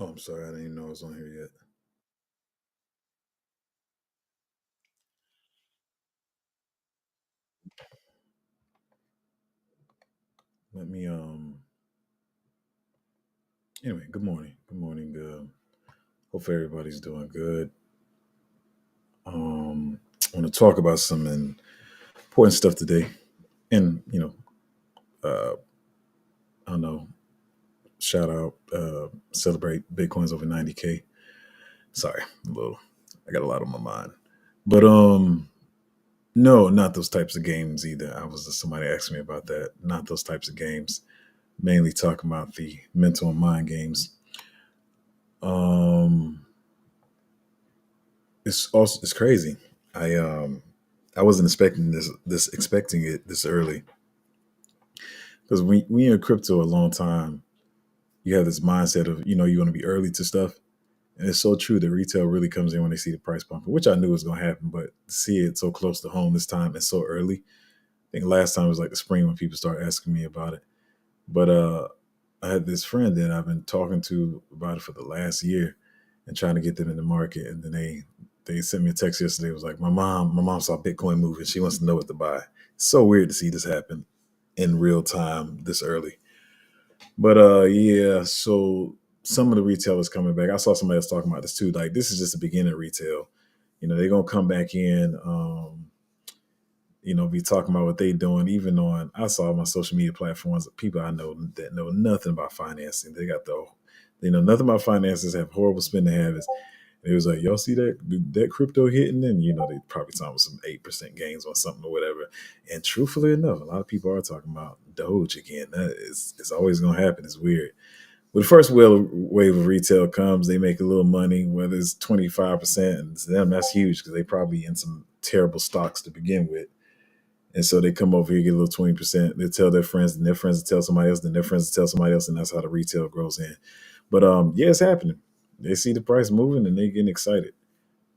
Oh, I'm sorry. I didn't even know I was on here yet. Let me Anyway, good morning. Good morning. Hope everybody's doing good. I want to talk about some important stuff today. And, uh I don't know, shout out, celebrate Bitcoin's over 90K. Sorry, a little I got a lot on my mind. But no, not those types of games either. I was Somebody asked me about that. Not those types of games. Mainly talking about the mental and mind games. Um it's crazy. I um I wasn't expecting expecting it this early because when you're in crypto a long time, you have this mindset of you want to be early to stuff, and it's so true that retail really comes in when they see the price pumping, which I knew was going to happen, but to see it so close to home this time and so early. I think last time was like the spring when people started asking me about it, but I had this friend that I've been talking to about it for the last year and trying to get them in the market. And then they sent me a text yesterday. It was like, my mom saw Bitcoin move and she wants to know what to buy. It's so weird to see this happen in real time this early. But yeah, so some of the retailers coming back. I saw somebody else talking about this too. Like this is just the beginning of retail. They're gonna come back in. Be talking about what they doing. Even on, I saw my social media platforms, people I know that know nothing about financing. They know nothing about finances, have horrible spending habits. And it was like, y'all see that crypto hitting? And they probably talking about some 8% gains on something or whatever. And truthfully enough, a lot of people are talking about Doge again. That is, it's always gonna happen. It's weird. When the first wave of retail comes, they make a little money, whether it's 25%, and to them that's huge because they probably in some terrible stocks to begin with. And so they come over here, get a little 20%. They tell their friends, and their friends will tell somebody else, then their friends will tell somebody else, and that's how the retail grows in. But yeah, it's happening. They see the price moving and they getting excited.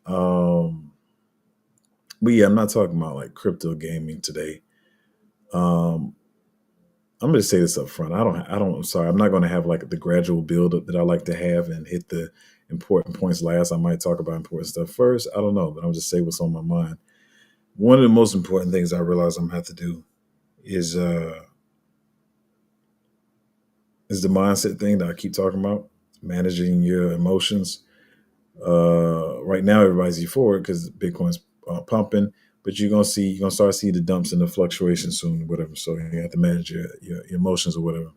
Um, but yeah, I'm not talking about like crypto gaming today. Um, I'm going to say this up front. I'm sorry. I'm not going to have like the gradual build up that I like to have and hit the important points last. I might talk about important stuff first. I don't know, but I'll just say what's on my mind. One of the most important things I realize I'm going to have to do is the mindset thing that I keep talking about, managing your emotions. Right now, everybody's euphoric because Bitcoin's pumping, but you're gonna start to see the dumps and the fluctuations soon, or whatever. So you have to manage your emotions or whatever.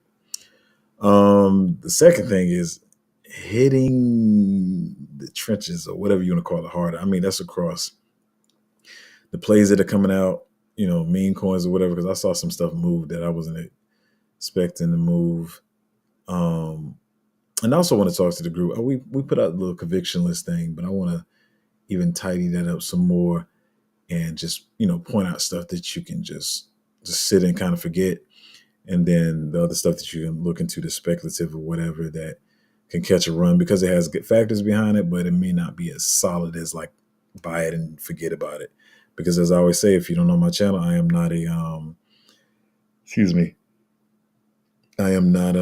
The second thing is hitting the trenches or whatever you want to call it harder. I mean, that's across the plays that are coming out, meme coins or whatever. Because I saw some stuff move that I wasn't expecting to move. Um, and I also want to talk to the group. We put out a little conviction list thing, but I want to even tidy that up some more and just point out stuff that you can just sit and kind of forget, and then the other stuff that you can look into, the speculative or whatever that can catch a run because it has good factors behind it, but it may not be as solid as like buy it and forget about it. Because as I always say, if you don't know my channel, I am not a excuse me, I am not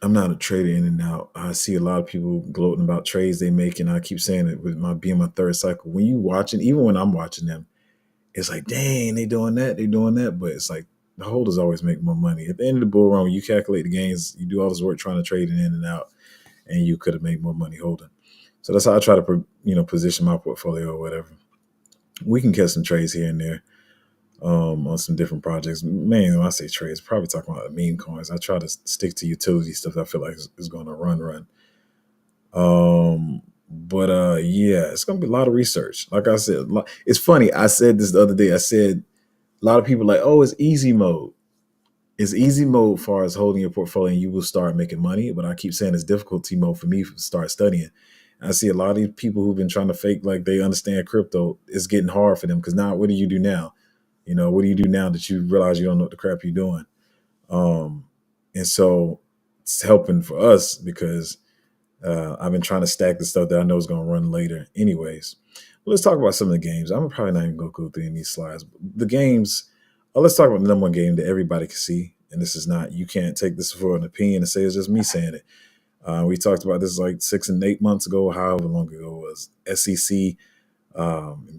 I'm not a trader in and out. I see a lot of people gloating about trades they make, and I keep saying it with my being my third cycle. When you watching, even when I'm watching them, it's like, dang, they doing that, they doing that. But it's like the holders always make more money. At the end of the bull run, when you calculate the gains, you do all this work trying to trade it in and out, and you could have made more money holding. So that's how I try to position my portfolio or whatever. We can catch some trades here and there on some different projects. Man, when I say trades, probably talking about meme coins. I try to stick to utility stuff that I feel like is going to run. But yeah, it's gonna be a lot of research. Like I said, it's funny. I said this the other day. I said a lot of people are like, oh, it's easy mode. It's easy mode as far as holding your portfolio and you will start making money. But I keep saying it's difficulty mode for me to start studying. I see a lot of these people who've been trying to fake like they understand crypto. It's getting hard for them because now, what do you do now? What do you do now that you realize you don't know what the crap you're doing? Um, and so it's helping for us because I've been trying to stack the stuff that I know is going to run later, anyways. Well, let's talk about some of the games. I'm probably not even going to go through any of these slides. But the games, let's talk about the number one game that everybody can see. And this is not, you can't take this for an opinion and say it's just me saying it. We talked about this like 6 and 8 months ago, however long ago it was. SEC,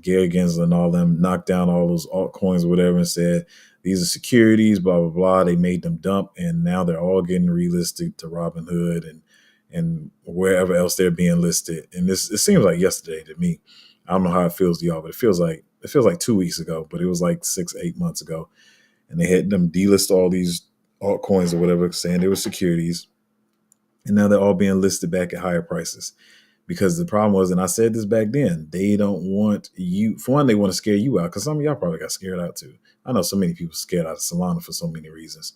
Gary Gensler and all them knocked down all those altcoins or whatever and said these are securities, blah blah blah. They made them dump, and now they're all getting relisted to Robinhood and wherever else they're being listed. And this it seems like yesterday to me. I don't know how it feels to y'all, but it feels like 2 weeks ago, but it was like 6 8 months ago, and they had them delist all these altcoins or whatever, saying they were securities, and now they're all being listed back at higher prices. Because the problem was, and I said this back then, they don't want you. For one, they want to scare you out because some of y'all probably got scared out too. I know so many people scared out of Solana for so many reasons.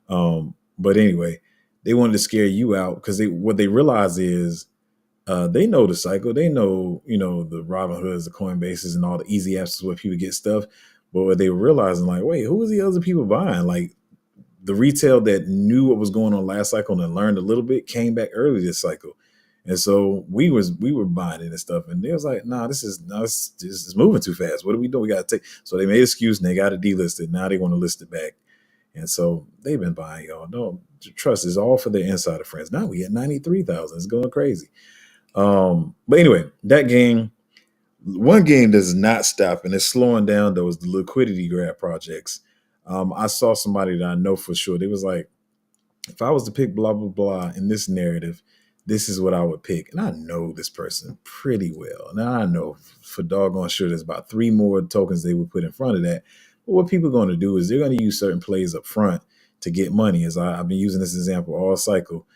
But anyway, they wanted to scare you out because what they realize is they know the cycle. They know, the Robinhoods, the Coinbases, and all the easy apps is where people get stuff. But what they were realizing, like, wait, who was the other people buying? Like the retail that knew what was going on last cycle and learned a little bit came back early this cycle. And so we were buying it and stuff, and they was like, "Nah, this is moving too fast. What are we doing? We got to take." So they made an excuse and they got it delisted. Now they want to list it back, and so they've been buying, y'all. Don't trust. It's all for their insider friends. Now we at 93,000. It's going crazy. But anyway, that game, one game does not stop, and it's slowing down. Though is the liquidity grab projects. I saw somebody that I know for sure. They was like, if I was to pick blah blah blah in this narrative, this is what I would pick. And I know this person pretty well. Now I know for doggone sure there's about 3 more tokens they would put in front of that. But what people are going to do is they're going to use certain plays up front to get money. As I've been using this example all cycle.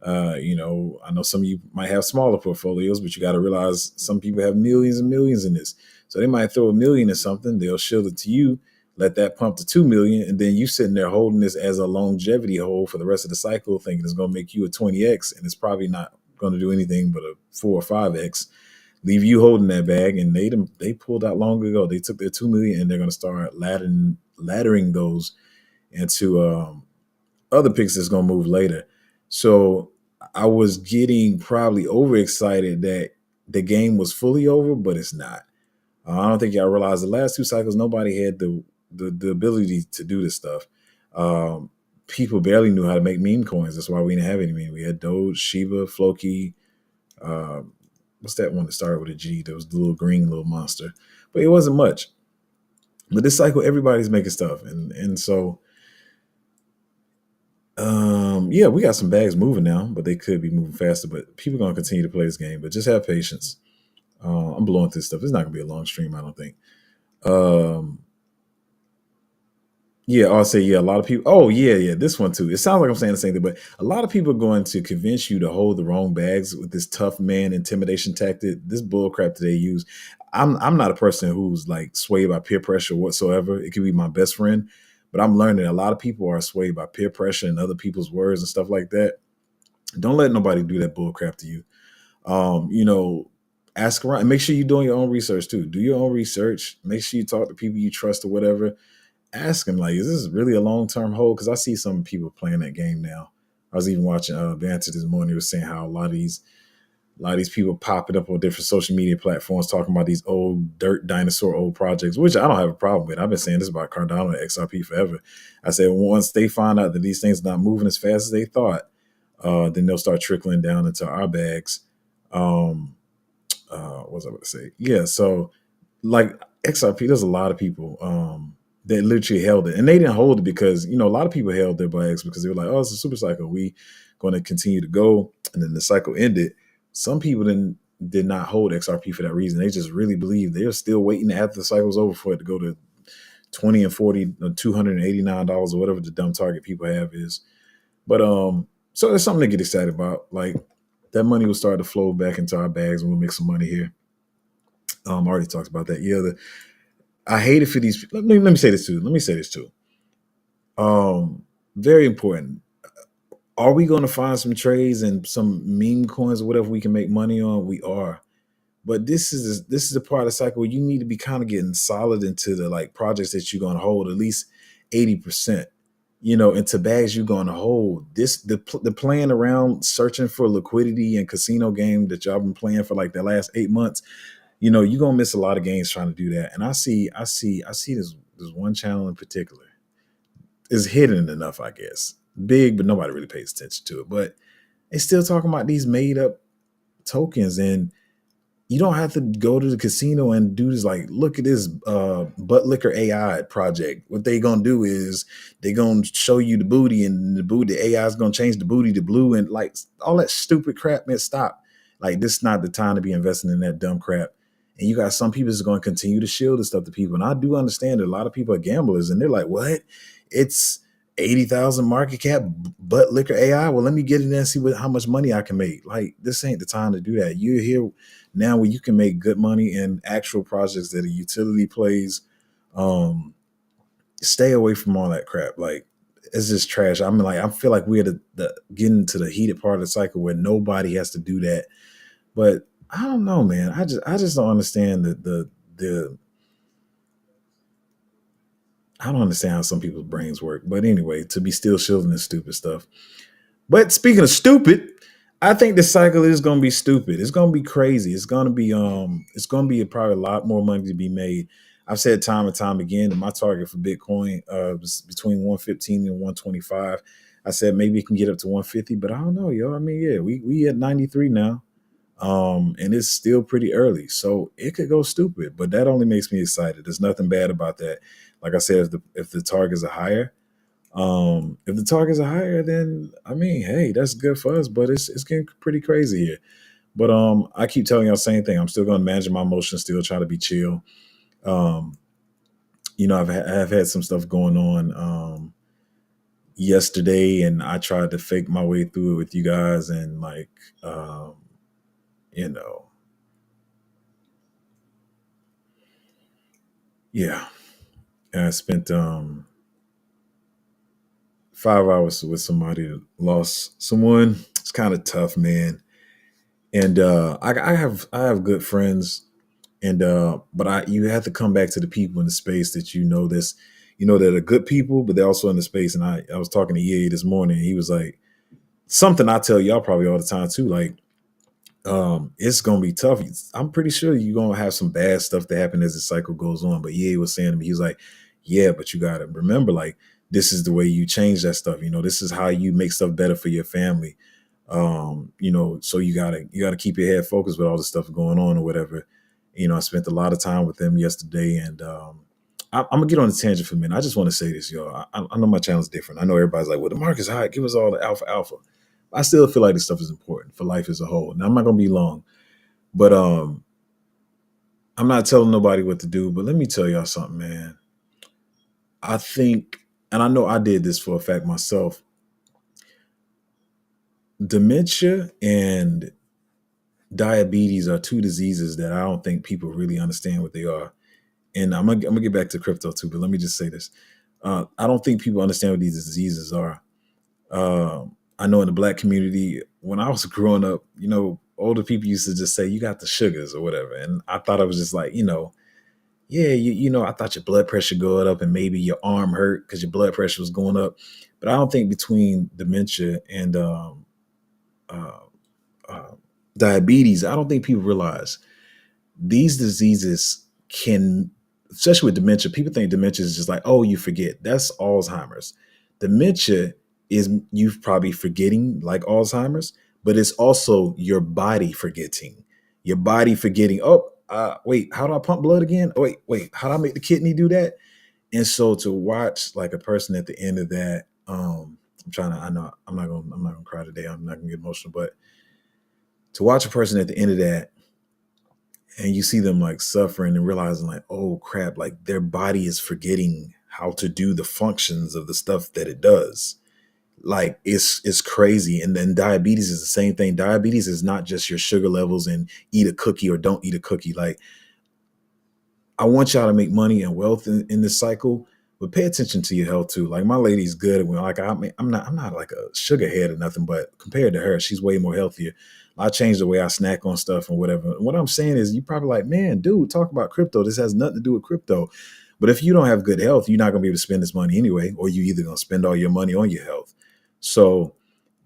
I know some of you might have smaller portfolios, but you got to realize some people have millions and millions in this. So they might throw $1 million in something. They'll shield it to you, let that pump to 2 million, and then you sitting there holding this as a longevity hold for the rest of the cycle, thinking it's going to make you a 20x, and it's probably not going to do anything but a 4 or 5x. Leave you holding that bag, and they pulled out long ago. They took their 2 million, and they're going to start laddering those into other picks that's going to move later. So I was getting probably overexcited that the game was fully over, but it's not. I don't think y'all realize the last 2 cycles, nobody had the ability to do this stuff. People barely knew how to make meme coins. That's why we didn't have any meme. We had Doge, Shiba, Floki. What's that one that started with a G? There was the little green little monster, but it wasn't much. But this cycle, everybody's making stuff, and so yeah, we got some bags moving now, but they could be moving faster. But people are gonna continue to play this game, but just have patience. I'm blowing through stuff. It's not gonna be a long stream, I don't think. Yeah, I'll say, yeah, a lot of people. Oh, yeah, this one too. It sounds like I'm saying the same thing, but a lot of people are going to convince you to hold the wrong bags with this tough man intimidation tactic, this bull crap that they use. I'm not a person who's like swayed by peer pressure whatsoever. It could be my best friend, but I'm learning a lot of people are swayed by peer pressure and other people's words and stuff like that. Don't let nobody do that bull crap to you. Ask around and make sure you're doing your own research too. Do your own research. Make sure you talk to people you trust or whatever. Ask him, like, is this really a long-term hold? Because I see some people playing that game now. I was even watching Banter this morning. He was saying how a lot of these people popping up on different social media platforms talking about these old dirt dinosaur old projects, which I don't have a problem with. I've been saying this about Cardano and XRP forever. I said once they find out that these things are not moving as fast as they thought, then they'll start trickling down into our bags. What was I going to say? Yeah, so like XRP, there's a lot of people that literally held it, and they didn't hold it because a lot of people held their bags because they were like, "Oh, it's a super cycle. We going to continue to go," and then the cycle ended. Some people did not hold XRP for that reason. They just really believe they're still waiting after the cycle's over for it to go to 20 and 40, $289 or whatever the dumb target people have is. But so there's something to get excited about. Like that money will start to flow back into our bags, and we'll make some money here. I already talked about that. Yeah, I hate it for these. Let me say this too. Very important. Are we going to find some trades and some meme coins or whatever we can make money on? We are. But this is a part of the cycle where you need to be kind of getting solid into the like projects that you're going to hold at least 80%. Into bags you're going to hold. The playing around searching for liquidity and casino game that y'all been playing for like the last 8 months. You're gonna miss a lot of games trying to do that. And I see this one channel in particular is hidden enough, I guess. Big, but nobody really pays attention to it. But They still talking about these made up tokens, and you don't have to go to the casino and do this. Like, look at this butt liquor AI project. What they gonna do is they gonna show you the booty, and the AI is gonna change the booty to blue, and like all that stupid crap. Man, stop. Like, this is not the time to be investing in that dumb crap. And you got some people that's going to continue to shield this stuff to people. And I do understand that a lot of people are gamblers, and they're like, "What? It's 80,000 market cap, butt liquor AI. Well, let me get in there and see how much money I can make." Like, this ain't the time to do that. You're here now where you can make good money in actual projects that are utility plays. Stay away from all that crap. Like, it's just trash. I mean, like, I feel like we're the getting to the heated part of the cycle where nobody has to do that. But I don't know, man. I just don't understand the I don't understand how some people's brains work. But anyway, to be still shielding this stupid stuff. But speaking of stupid, I think the cycle is gonna be stupid. It's gonna be crazy. It's gonna be probably a lot more money to be made. I've said time and time again that my target for Bitcoin was between 115 and 125. I said maybe it can get up to 150, but I don't know, yo. I mean, yeah, we at 93 now. And it's still pretty early, so it could go stupid, but that only makes me excited. There's nothing bad about that. Like I said, if the targets are higher, then I mean, hey, that's good for us. But it's getting pretty crazy here. But I keep telling y'all the same thing. I'm still going to manage my emotions, still try to be chill. Um, I've had some stuff going on yesterday, and I tried to fake my way through it with you guys, and like, you know, yeah. And I spent 5 hours with somebody that lost someone. It's kind of tough, man. And I have good friends, and but you have to come back to the people in the space that that are good people, but they're also in the space. And I was talking to EA this morning, and he was like, something I tell y'all probably all the time too, like, it's gonna be tough. I'm pretty sure you're gonna have some bad stuff that happen as the cycle goes on. But EA was saying to me, he was like, yeah, but you gotta remember, like, this is the way you change that stuff. This is how you make stuff better for your family. So you gotta keep your head focused with all the stuff going on or whatever. I spent a lot of time with them yesterday, and I'm gonna get on a tangent for a minute. I just want to say this, y'all. I know my channel's different. I know everybody's like, well, the market's high. Give us all the alpha alpha. I still feel like this stuff is important for life as a whole. Now, I'm not gonna be long, but I'm not telling nobody what to do. But let me tell y'all something, man. I think, and I know I did this for a fact myself. Dementia and diabetes are two diseases that I don't think people really understand what they are. And I'm gonna get back to crypto too, but let me just say this: I don't think people understand what these diseases are. I know in the Black community, when I was growing up, older people used to just say, "You got the sugars" or whatever, and I thought it was just like, yeah, I thought your blood pressure going up and maybe your arm hurt because your blood pressure was going up. But I don't think between dementia and uh, uh, diabetes, I don't think people realize these diseases can, especially with dementia, people think dementia is just like, oh, you forget. That's Alzheimer's. Dementia is you probably forgetting like Alzheimer's, but it's also your body forgetting. Your body forgetting, oh, wait, how do I pump blood again? Oh, wait, how do I make the kidney do that? And so to watch like a person at the end of that, I know I'm not gonna cry today. I'm not gonna get emotional, but to watch a person at the end of that and you see them like suffering and realizing like, oh crap, like their body is forgetting how to do the functions of the stuff that it does. Like, it's crazy. And then diabetes is the same thing. Diabetes is not just your sugar levels and eat a cookie or don't eat a cookie. Like, I want y'all to make money and wealth in this cycle, but pay attention to your health too. Like, my lady's good. When like I'm not like a sugar head or nothing, but compared to her, she's way more healthier. I changed the way I snack on stuff and whatever. What I'm saying is, you probably like, man, dude, talk about crypto. This has nothing to do with crypto. But if you don't have good health, you're not gonna be able to spend this money anyway, or you either gonna spend all your money on your health. So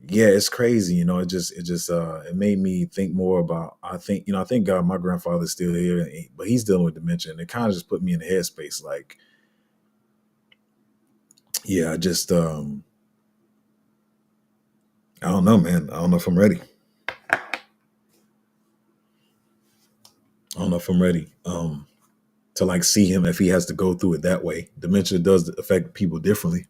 yeah, it's crazy. It made me think more about, I think God, my grandfather's still here, but he's dealing with dementia. And it kind of just put me in the headspace. Like, yeah, I just, I don't know, man. I don't know if I'm ready. I don't know if I'm ready to like see him if he has to go through it that way. Dementia does affect people differently,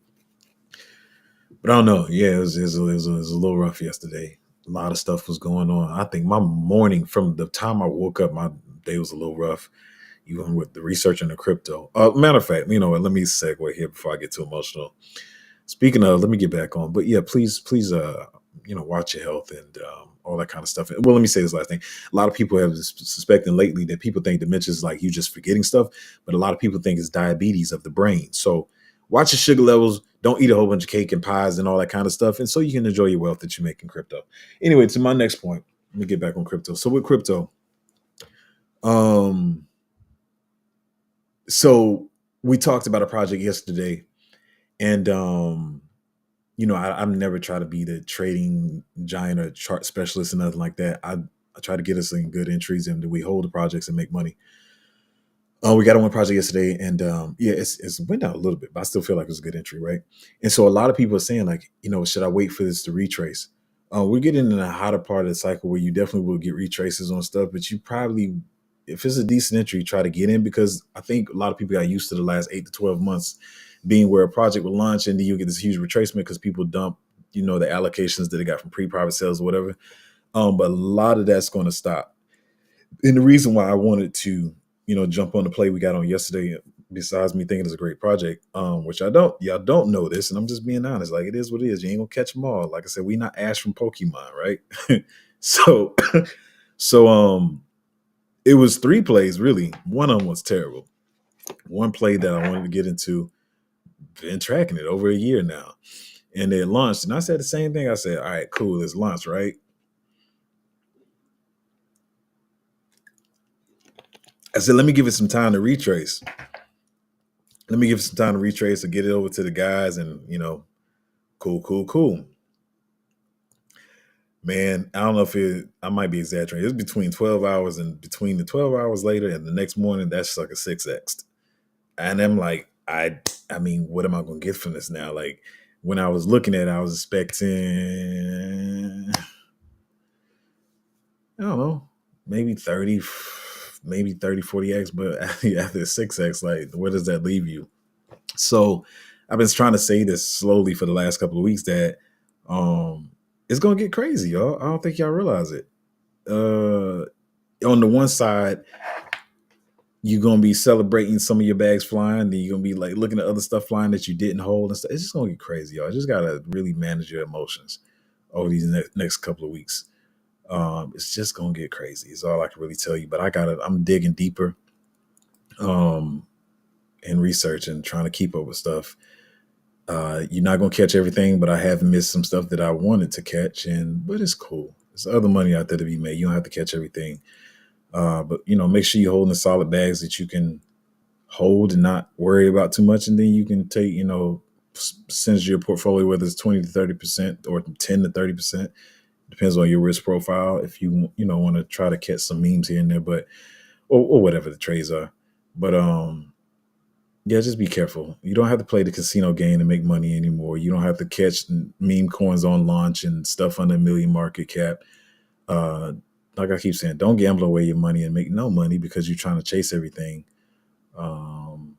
but I don't know. Yeah, it was a little rough yesterday. A lot of stuff was going on. I think my morning from the time I woke up, my day was a little rough, even with the research on the crypto. Matter of fact, you know what? Let me segue here before I get too emotional. Speaking of, let me get back on. But yeah, please, watch your health and all that kind of stuff. Well, let me say this last thing. A lot of people have suspecting lately that people think dementia is like you just forgetting stuff, but a lot of people think it's diabetes of the brain. So watch your sugar levels. Don't eat a whole bunch of cake and pies and all that kind of stuff, and so you can enjoy your wealth that you make in crypto. Anyway, to my next point. Let me get back on crypto. So with crypto, um, so we talked about a project yesterday, and I've never tried to be the trading giant or chart specialist or nothing like that. I try to get us in good entries and we hold the projects and make money. We got on one project yesterday, and yeah, it's went down a little bit, but I still feel like it was a good entry, right? And so a lot of people are saying like, should I wait for this to retrace? We're getting in a hotter part of the cycle where you definitely will get retraces on stuff, but you probably, if it's a decent entry, try to get in because I think a lot of people got used to the last 8 to 12 months being where a project will launch and then you get this huge retracement because people dump, the allocations that they got from pre-private sales or whatever. But a lot of that's going to stop. And the reason why I wanted to, jump on the play we got on yesterday, besides me thinking it's a great project, which y'all don't know this, and I'm just being honest, like it is what it is. You ain't gonna catch them all. Like I said, we not Ash from Pokemon, right? so, so it was three plays really. One of them was terrible. One play that I wanted to get into, been tracking it over a year now, and it launched, and I said the same thing. I said, all right, cool, it's launched, right? I said, let me give it some time to retrace. Let me give it some time to retrace and get it over to the guys, and cool, cool, cool. Man, I don't know if I might be exaggerating. It's between 12 hours and between the 12 hours later and the next morning, that's like a 6x. And I'm like, I mean, what am I going to get from this now? Like when I was looking at it, I was expecting, I don't know, maybe 30, maybe 30, 40x, but after 6x, like where does that leave you? So I've been trying to say this slowly for the last couple of weeks that um it's gonna get crazy, y'all. I don't think y'all realize it. Uh on the one side, you're gonna be celebrating some of your bags flying, then you're gonna be like looking at other stuff flying that you didn't hold and stuff. It's just gonna get crazy, y'all. Just gotta really manage your emotions over these next couple of weeks. It's just gonna get crazy. Is all I can really tell you. But I'm digging deeper um in research and trying to keep up with stuff. You're not gonna catch everything, but I have missed some stuff that I wanted to catch, but it's cool. There's other money out there to be made. You don't have to catch everything, but make sure you're holding the solid bags that you can hold and not worry about too much, and then you can take percentage of your portfolio, whether it's 20 to 30% or 10 to 30%, depends on your risk profile. If you want to try to catch some memes here and there, but or whatever the trades are, but yeah, just be careful. You don't have to play the casino game to make money anymore. You don't have to catch meme coins on launch and stuff under a million market cap. Uh, like I keep saying, don't gamble away your money and make no money because you're trying to chase everything. Um,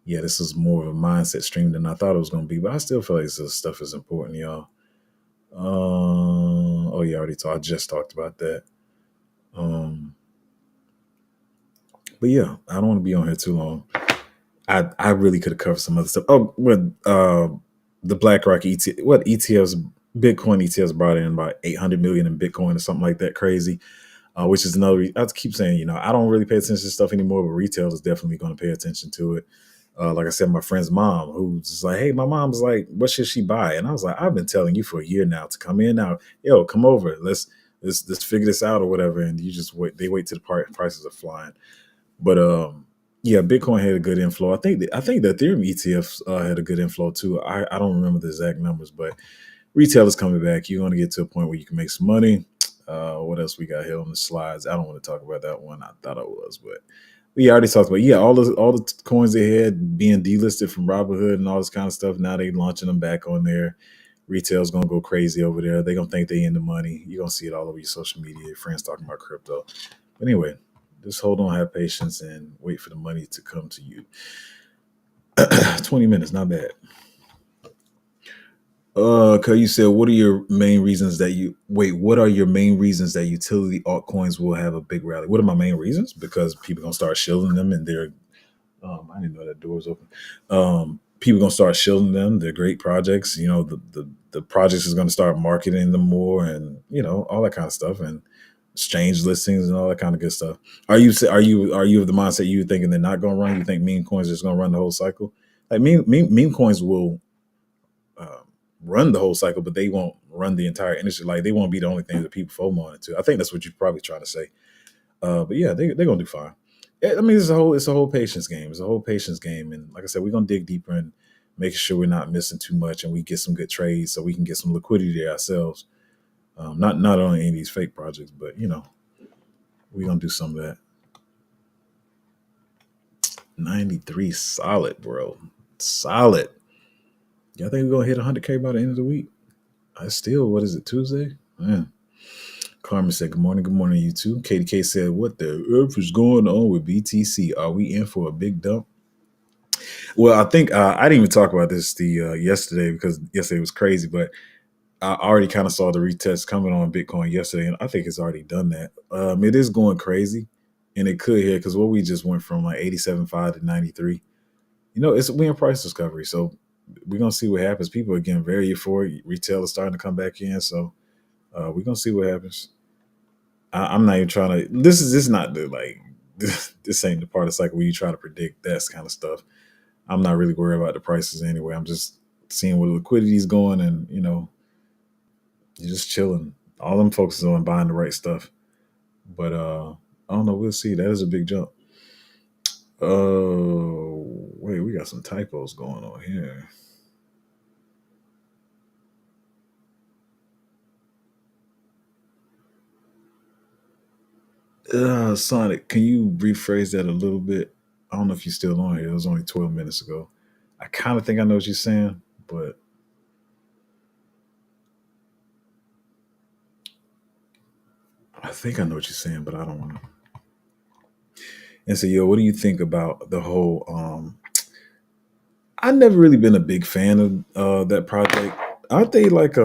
yeah, this is more of a mindset stream than I thought it was going to be, but I still feel like this stuff is important, y'all. Oh, yeah, I just talked about that. Um, but yeah, I don't want to be on here too long. I really could have covered some other stuff. Oh, with the BlackRock ETF, what ETFs, Bitcoin ETFs brought in about 800 million in Bitcoin or something like that, crazy. Which is another. I keep saying, I don't really pay attention to stuff anymore, but retail is definitely going to pay attention to it. Like I said, my friend's mom, who's just like, hey, my mom's like, what should she buy? And I was like, I've been telling you for a year now to come in now. Yo, come over. Let's figure this out or whatever. And you just wait. They wait till the prices are flying. But yeah, Bitcoin had a good inflow. I think the Ethereum ETFs had a good inflow too. I don't remember the exact numbers, but retail is coming back. You're going to get to a point where you can make some money. What else we got here on the slides? I don't want to talk about that one. I thought I was, but we already talked about all the coins they had being delisted from Robinhood and all this kind of stuff. Now they launching them back on there. Retail's gonna go crazy over there. They're gonna think they in the money. You're gonna see it all over your social media, your friends talking about crypto. But anyway, just hold on, have patience, and wait for the money to come to you. 20 minutes, not bad. Cause you said, what are your main reasons that you wait? What are your main reasons that utility altcoins will have a big rally? What are my main reasons? Because people gonna start shilling them, and they're I didn't know that door was open. People gonna start shielding them. They're great projects. The projects is gonna start marketing them more, and all that kind of stuff, and exchange listings and all that kind of good stuff. Are you of the mindset you thinking they're not gonna run? You think meme coins are just gonna run the whole cycle? Like meme coins will um, run the whole cycle, but they won't run the entire industry. Like they won't be the only thing that people FOMO into. I think that's what you're probably trying to say. But yeah, they're gonna do fine. I mean, it's a whole patience game. It's a whole patience game, and like I said, we're gonna dig deeper and making sure we're not missing too much, and we get some good trades so we can get some liquidity there ourselves. Not only any of these fake projects, but we're gonna do some of that. 93 solid, bro. Solid. Y'all think we're gonna hit 100K by the end of the week? I still, what is it, Tuesday? Man. Carmen said, good morning, you too. KDK said, what the earth is going on with BTC? Are we in for a big dump? Well, I think I didn't even talk about this yesterday because yesterday was crazy, but I already kind of saw the retest coming on Bitcoin yesterday, and I think it's already done that. It is going crazy, and it could hit because what we just went from like 87.5 to 93. We in price discovery, so we're gonna see what happens. People are getting very euphoric. Retail is starting to come back in, so we're gonna see what happens. I'm not even trying to. This is not the like. This ain't the part of the cycle where you try to predict that kind of stuff. I'm not really worried about the prices anyway. I'm just seeing where the liquidity is going, and you're just chilling. All them folks is on buying the right stuff. But I don't know. We'll see. That is a big jump. Wait, we got some typos going on here. Sonic, can you rephrase that a little bit? I don't know if you're still on here. It was only 12 minutes ago. I kind of think I know what you're saying, but I think I know what you're saying, but I don't want to. And so, yo, what do you think about the whole? I've never really been a big fan of that project. Aren't they like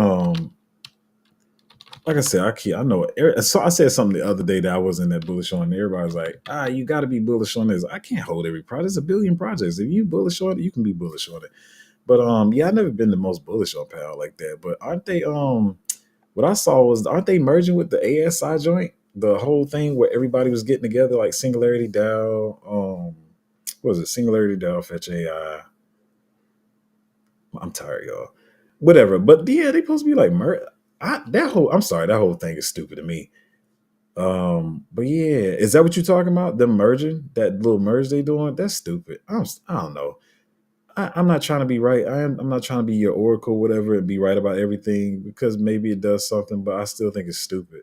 I said, I know. So I said something the other day that I wasn't that bullish on. And everybody's like, you got to be bullish on this. I can't hold every project. There's a billion projects. If you bullish on it, you can be bullish on it. But yeah, I've never been the most bullish on Pal like that. But aren't they? What I saw was, aren't they merging with the ASI joint? The whole thing where everybody was getting together, like Singularity DAO. What was it? Singularity DAO, Fetch AI. I'm tired, y'all. Whatever. But yeah, they supposed to be like I'm sorry, that whole thing is stupid to me. But yeah, is that what you're talking about? Them merging, that little merge they doing? That's stupid. I don't know. I'm not trying to be right. I'm not trying to be your oracle, whatever, and be right about everything because maybe it does something, but I still think it's stupid.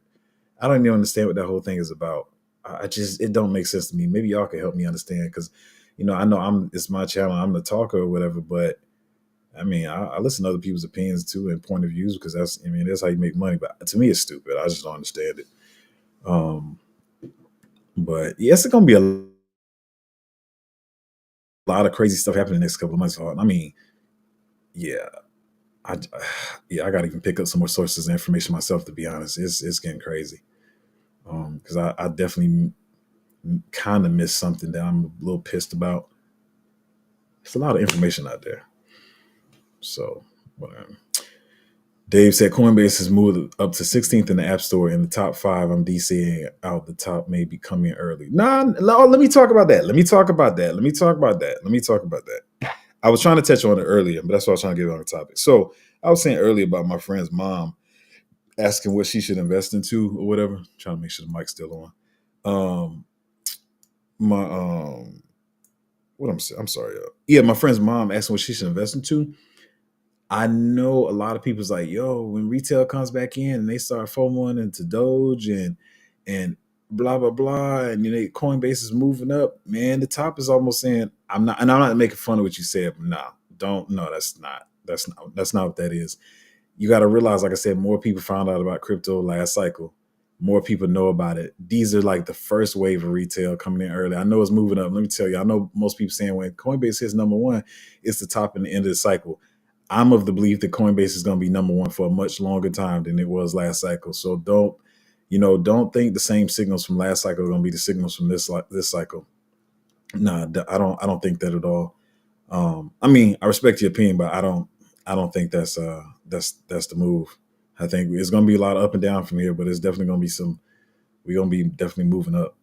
I don't even understand what that whole thing is about. I just it don't make sense to me. Maybe y'all can help me understand because I know it's my channel. I'm the talker or whatever, but I mean, I listen to other people's opinions too and point of views because that's how you make money. But to me, it's stupid. I just don't understand it. Um, but yes, it's gonna be a lot of crazy stuff happening the next couple of months. I mean, yeah, I yeah, I got to even pick up some more sources of information myself. To be honest, it's getting crazy. Because I definitely kind of missed something that I'm a little pissed about. It's a lot of information out there. So, whatever. Dave said Coinbase has moved up to 16th in the App Store. In the top five, I'm DCing out the top, maybe coming early. Nah, no, let me talk about that. Let me talk about that. Let me talk about that. Let me talk about that. I was trying to touch on it earlier, but that's why I was trying to get on the topic. So I was saying earlier about my friend's mom asking what she should invest into or whatever. Trying to make sure the mic's still on. My what I'm sorry. Yeah, my friend's mom asking what she should invest into. I know a lot of people's like, yo, when retail comes back in and they start FOMOing into Doge and blah blah blah, and Coinbase is moving up, man. The top is almost saying, I'm not making fun of what you said, but no, don't no, that's not what that is. you got to realize, like I said, more people found out about crypto last cycle. More people know about it. These are like the first wave of retail coming in early. I know it's moving up. Let me tell you, I know most people saying when Coinbase hits number one, it's the top and the end of the cycle. I'm of the belief that Coinbase is going to be number one for a much longer time than it was last cycle. So don't think the same signals from last cycle are going to be the signals from this cycle. Nah, I don't think that at all. I mean, I respect your opinion, but I don't think that's the move. I think it's going to be a lot of up and down from here, but it's definitely going to be some. We're going to be definitely moving up.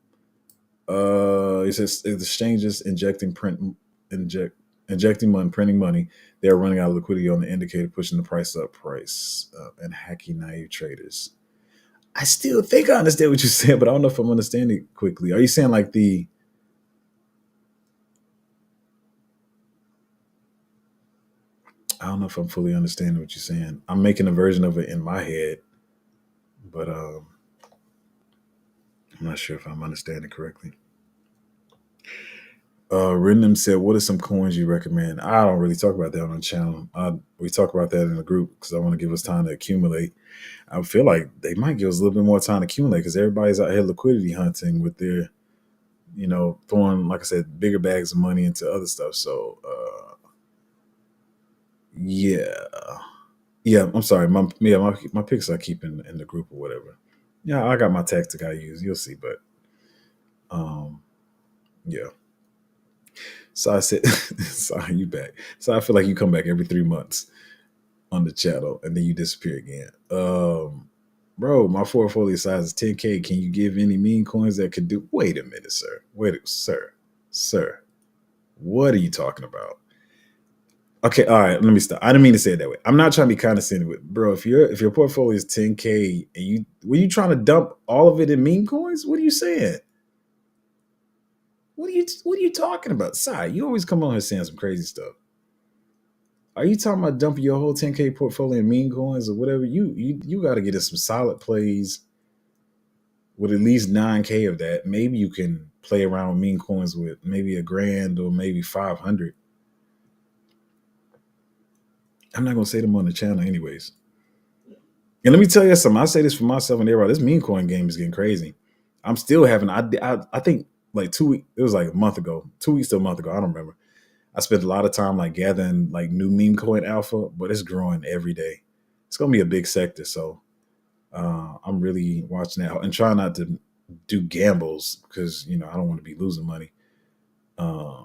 It says exchanges injecting money, printing money. They're running out of liquidity on the indicator, pushing the price up, and hacking naive traders. I still think I understand what you're saying, but I don't know if I'm understanding it quickly. Are you saying like the? I don't know if I'm fully understanding what you're saying. I'm making a version of it in my head, but I'm not sure if I'm understanding correctly. Random said, "What are some coins you recommend?" I don't really talk about that on the channel. We talk about that in the group because I want to give us time to accumulate. I feel like they might give us a little bit more time to accumulate because everybody's out here liquidity hunting with their, throwing, like I said, bigger bags of money into other stuff. So, yeah, yeah. I'm sorry, my picks I keep in the group or whatever. Yeah, I got my tactic I use. You'll see, but um, yeah. So I said, sorry, you back. So I feel like you come back every 3 months on the channel and then you disappear again. Bro, my portfolio size is 10K. Can you give any meme coins that could do? Wait a minute, sir. Sir. What are you talking about? Okay, all right. Let me stop. I didn't mean to say it that way. I'm not trying to be condescending with, bro. If your portfolio is 10K and you trying to dump all of it in meme coins? What are you saying? What are you talking about? Sorry, you always come on here saying some crazy stuff. Are you talking about dumping your whole 10K portfolio in meme coins or whatever? You got to get us some solid plays with at least 9K of that. Maybe you can play around with meme coins with maybe a grand or maybe 500. I'm not gonna say them on the channel anyways. And let me tell you something. I say this for myself and everybody. This meme coin game is getting crazy. I'm still having. I think like 2 weeks. It was like a month ago, 2 weeks to a month ago. I don't remember. I spent a lot of time like gathering like new meme coin alpha, but it's growing every day. It's gonna be a big sector, so I'm really watching that and trying not to do gambles because I don't want to be losing money. Uh,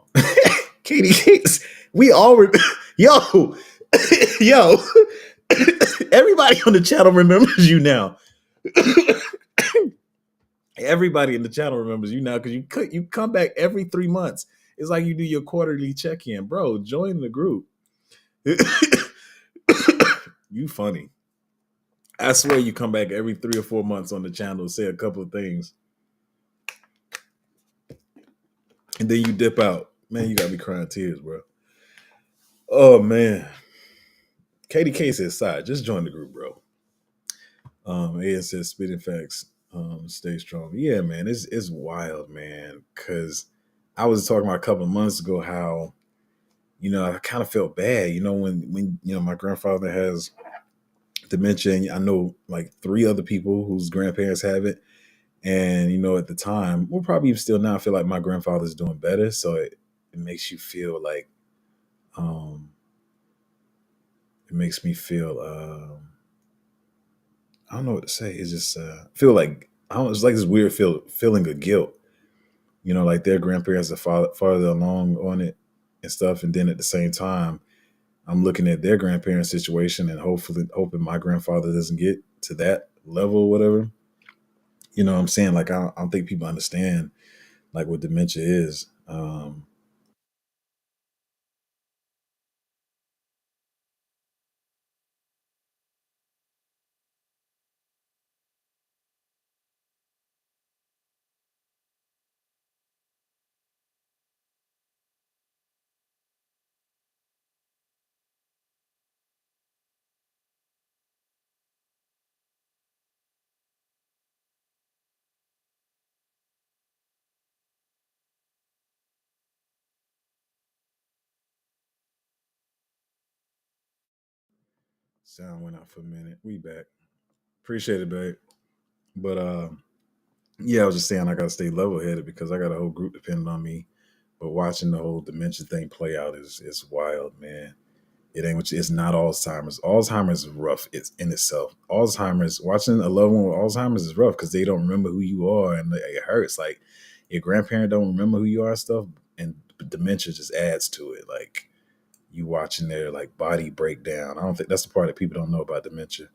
Katie Hicks, we all yo, yo, everybody on the channel remembers you now. Everybody in the channel remembers you now because you come back every 3 months. It's like you do your quarterly check in, bro. Join the group. You funny. I swear you come back every 3 or 4 months on the channel, say a couple of things, and then you dip out. Man, you got me crying tears, bro. Oh man. Katie K says side. Just join the group, bro. AS says spitting facts. Stay strong. Yeah, man. It's wild, man. Cause I was talking about a couple of months ago how, I kind of felt bad, when my grandfather has dementia, and I know like three other people whose grandparents have it. And at the time, well, probably even still now, I feel like my grandfather's doing better. So it makes you feel like um it makes me feel I don't know what to say. It's just feel like I don't. It's like this weird feeling of guilt. Like their grandparents are farther along on it and stuff, and then at the same time, I'm looking at their grandparents' situation and hopefully hoping my grandfather doesn't get to that level or whatever. You know what I'm saying? Like I don't think people understand like what dementia is. Sound went out for a minute. We back. Appreciate it, babe. But yeah, I was just saying I gotta stay level headed because I got a whole group depending on me. But watching the whole dementia thing play out is wild, man. It ain't it's not Alzheimer's. Alzheimer's is rough. It's in itself. Alzheimer's, watching a loved one with Alzheimer's is rough because they don't remember who you are and it hurts. Like your grandparent don't remember who you are and stuff, and dementia just adds to it. Like you watching their like body break down. I don't think that's the part that people don't know about dementia.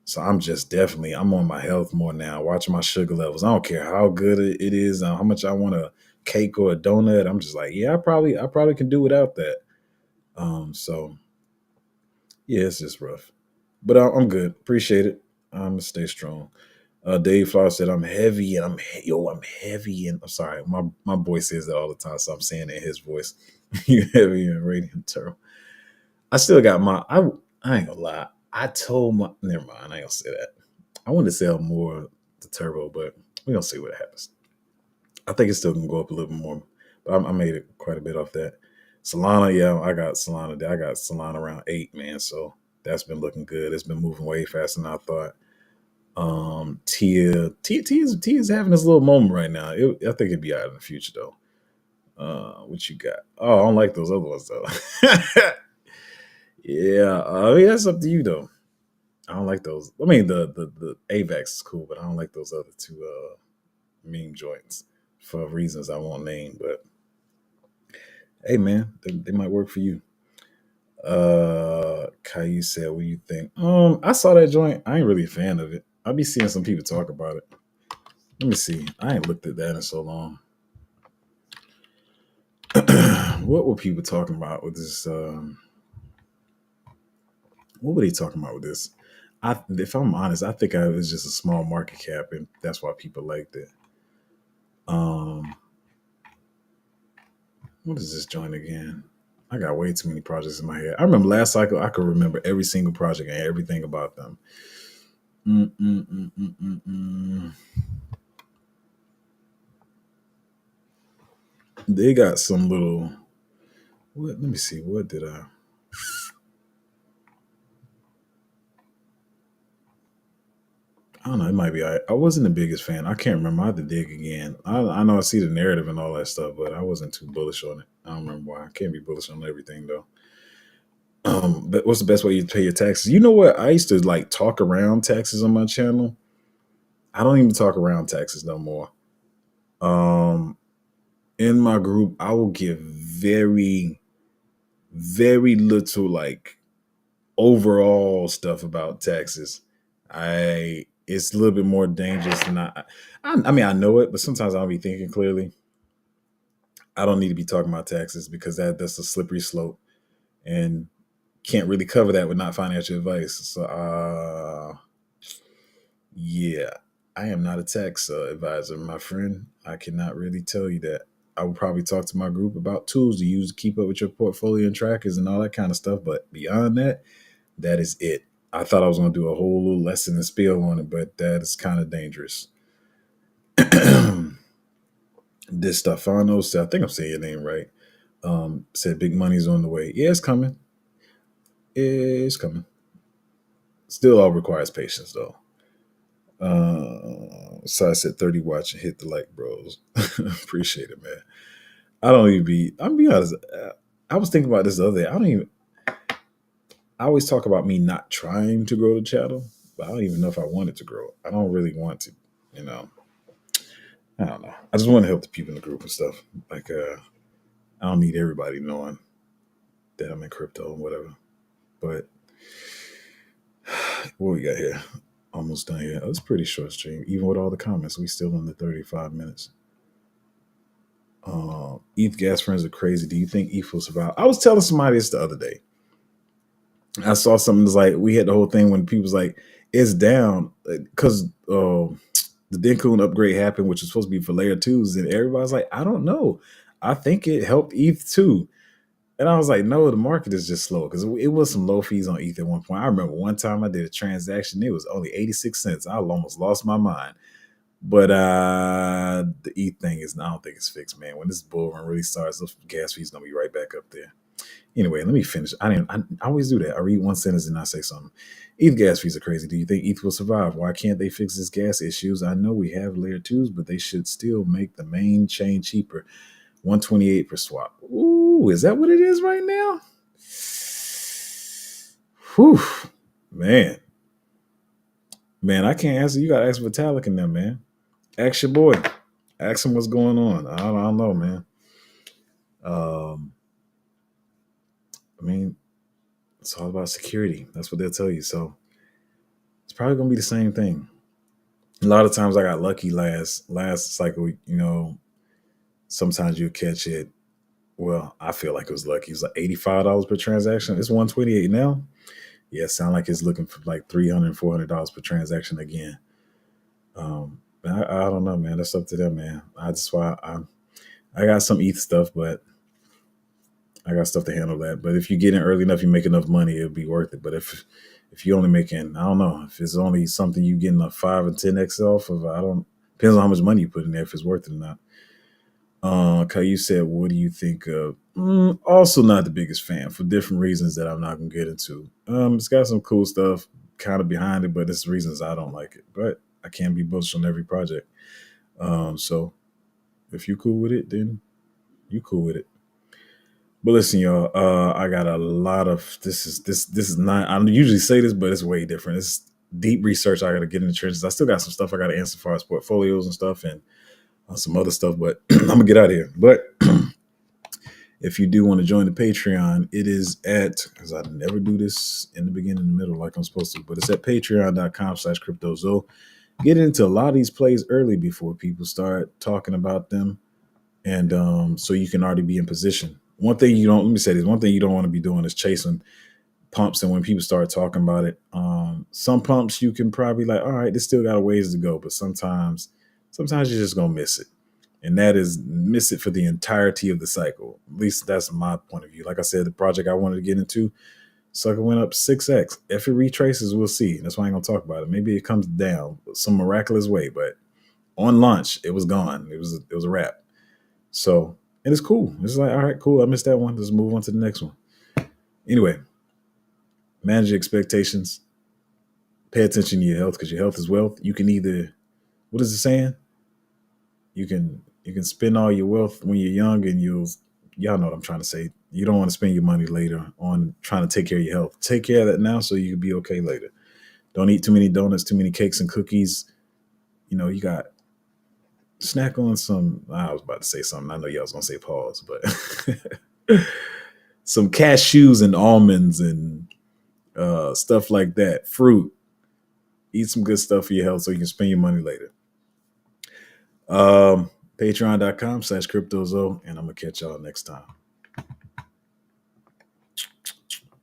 So I'm just definitely I'm on my health more now, watching my sugar levels. I don't care how good it is, how much I want a cake or a donut. I'm just like, yeah, I probably can do without that. So yeah, it's just rough, but I'm good. Appreciate it. I'm gonna stay strong. Dave Flower said, "I'm heavy and I'm heavy and I'm sorry. My boy says that all the time, so I'm saying it in his voice. You heavy and radiant turtle. I still got I ain't gonna lie. I told my never mind. I ain't gonna say that. I want to sell more the turbo, but we gonna see what happens. I think it's still gonna go up a little more, but I made it quite a bit off that. Solana, yeah, I got Solana. I got Solana around 8, man. So that's been looking good. It's been moving way faster than I thought. Tia is having this little moment right now. I think it'd be out in the future though. What you got? Oh, I don't like those other ones though. Yeah, I mean that's up to you though. I don't like those. I mean the AVAX is cool, but I don't like those other two meme joints for reasons I won't name. But hey, man, they might work for you. Caillou said, "What do you think?" I saw that joint. I ain't really a fan of it. I be seeing some people talk about it. Let me see. I ain't looked at that in so long. What were people talking about with this? What were they talking about with this? If I'm honest, I think it was just a small market cap, and that's why people liked it. Um, what is this joint again? I got way too many projects in my head. I remember last cycle, I could remember every single project and everything about them. Mm, mm, mm, mm, mm, mm. They got some little. What? Let me see. What did I? I don't know. It might be. I wasn't the biggest fan. I can't remember. I had to dig again. I know I see the narrative and all that stuff, but I wasn't too bullish on it. I don't remember why. I can't be bullish on everything though. But what's the best way you pay your taxes? You know what? I used to like talk around taxes on my channel. I don't even talk around taxes no more. Um, in my group, I will give very, very little like overall stuff about taxes. It's a little bit more dangerous than I mean I know it, but sometimes I'll be thinking clearly. I don't need to be talking about taxes because that's a slippery slope and can't really cover that with not financial advice. So yeah, I am not a tax advisor, my friend. I cannot really tell you that. I would probably talk to my group about tools to use to keep up with your portfolio and trackers and all that kind of stuff. But beyond that, that is it. I thought I was going to do a whole little lesson and spiel on it, but that is kind of dangerous. This Stefano said, I think I'm saying your name right. Said big money's on the way. Yeah, it's coming. It's coming. Still all requires patience though. So I said 30 watch and hit the like, bros. Appreciate it, man. I don't even be. I'm be honest. I was thinking about this the other day. I don't even. I always talk about me not trying to grow the channel, but I don't even know if I want it to grow. I don't really want to. You know. I don't know. I just want to help the people in the group and stuff. Like, I don't need everybody knowing that I'm in crypto and whatever. But what we got here? Almost done here. Oh, it's a pretty short stream. Even with all the comments, we still in the 35 minutes. ETH gas friends are crazy. Do you think ETH will survive? I was telling somebody this the other day. I saw something that's like we had the whole thing when people was like, it's down because the Denkun upgrade happened, which was supposed to be for layer twos, and everybody's like, I don't know. I think it helped ETH too. And I was like, no, the market is just slow because it was some low fees on ETH at one point. I remember one time I did a transaction, it was only 86 cents. I almost lost my mind. But the ETH thing is, I don't think it's fixed, man. When this bull run really starts, those gas fees gonna be right back up there. Anyway, let me finish. I always do that. I read one sentence and I say something. ETH gas fees are crazy. Do you think ETH will survive? Why can't they fix this gas issues? I know we have layer twos, but they should still make the main chain cheaper. 128 per swap. Ooh, is that what it is right now? Whew, man. Man, I can't answer. You got to ask Vitalik and them, man. Ask your boy. Ask him what's going on. I don't know, man. I mean, it's all about security. That's what they'll tell you. So it's probably gonna be the same thing. A lot of times I got lucky last cycle. Sometimes you catch it. Well, I feel like it was lucky. It was like $85 per transaction. It's 128 now. Yeah, sound like it's looking for like $300, $400 per transaction again. I don't know, man. That's up to them, man. I got some ETH stuff, but I got stuff to handle that. But if you get in early enough, you make enough money, it'll be worth it. But if you only making, I don't know, if it's only something you getting a 5 or 10x off of, depends on how much money you put in there if it's worth it or not. Kyle, you said, what do you think of? Also, not the biggest fan for different reasons that I'm not gonna get into. It's got some cool stuff kind of behind it, but it's reasons I don't like it. But I can't be bullish on every project. So if you cool with it, then you cool with it. But listen, y'all, I got a lot of this is not. I don't usually say this, but it's way different. It's deep research. I got to get in the trenches. I still got some stuff I got to answer as far as portfolios and stuff, and some other stuff. But I'm gonna get out of here. But if you do want to join the Patreon, it is at, because I never do this in the beginning and the middle like I'm supposed to, but it's at patreon.com/cryptozo. Get into a lot of these plays early before people start talking about them, and so you can already be in position. One thing you don't want to be doing is chasing pumps, and when people start talking about it, some pumps you can probably like, all right, this still got a ways to go, but sometimes you're just gonna miss it, and that is miss it for the entirety of the cycle. At least that's my point of view. Like I said, the project I wanted to get into, sucker went up 6x. If it retraces, we'll see. That's why I ain't gonna talk about it. Maybe it comes down some miraculous way, but on launch, it was gone. It was a wrap. So, and it's cool. It's like, all right, cool. I missed that one. Let's move on to the next one. Anyway, manage your expectations. Pay attention to your health, because your health is wealth. You can either, what is it saying? You can spend all your wealth when you're young, and y'all know what I'm trying to say. You don't want to spend your money later on trying to take care of your health. Take care of that now so you can be okay later. Don't eat too many donuts, too many cakes and cookies. You got snack on some. I was about to say something. I know y'all was gonna say pause, but some cashews and almonds and stuff like that. Fruit. Eat some good stuff for your health so you can spend your money later. Patreon.com/cryptozo, and I'm gonna catch y'all next time.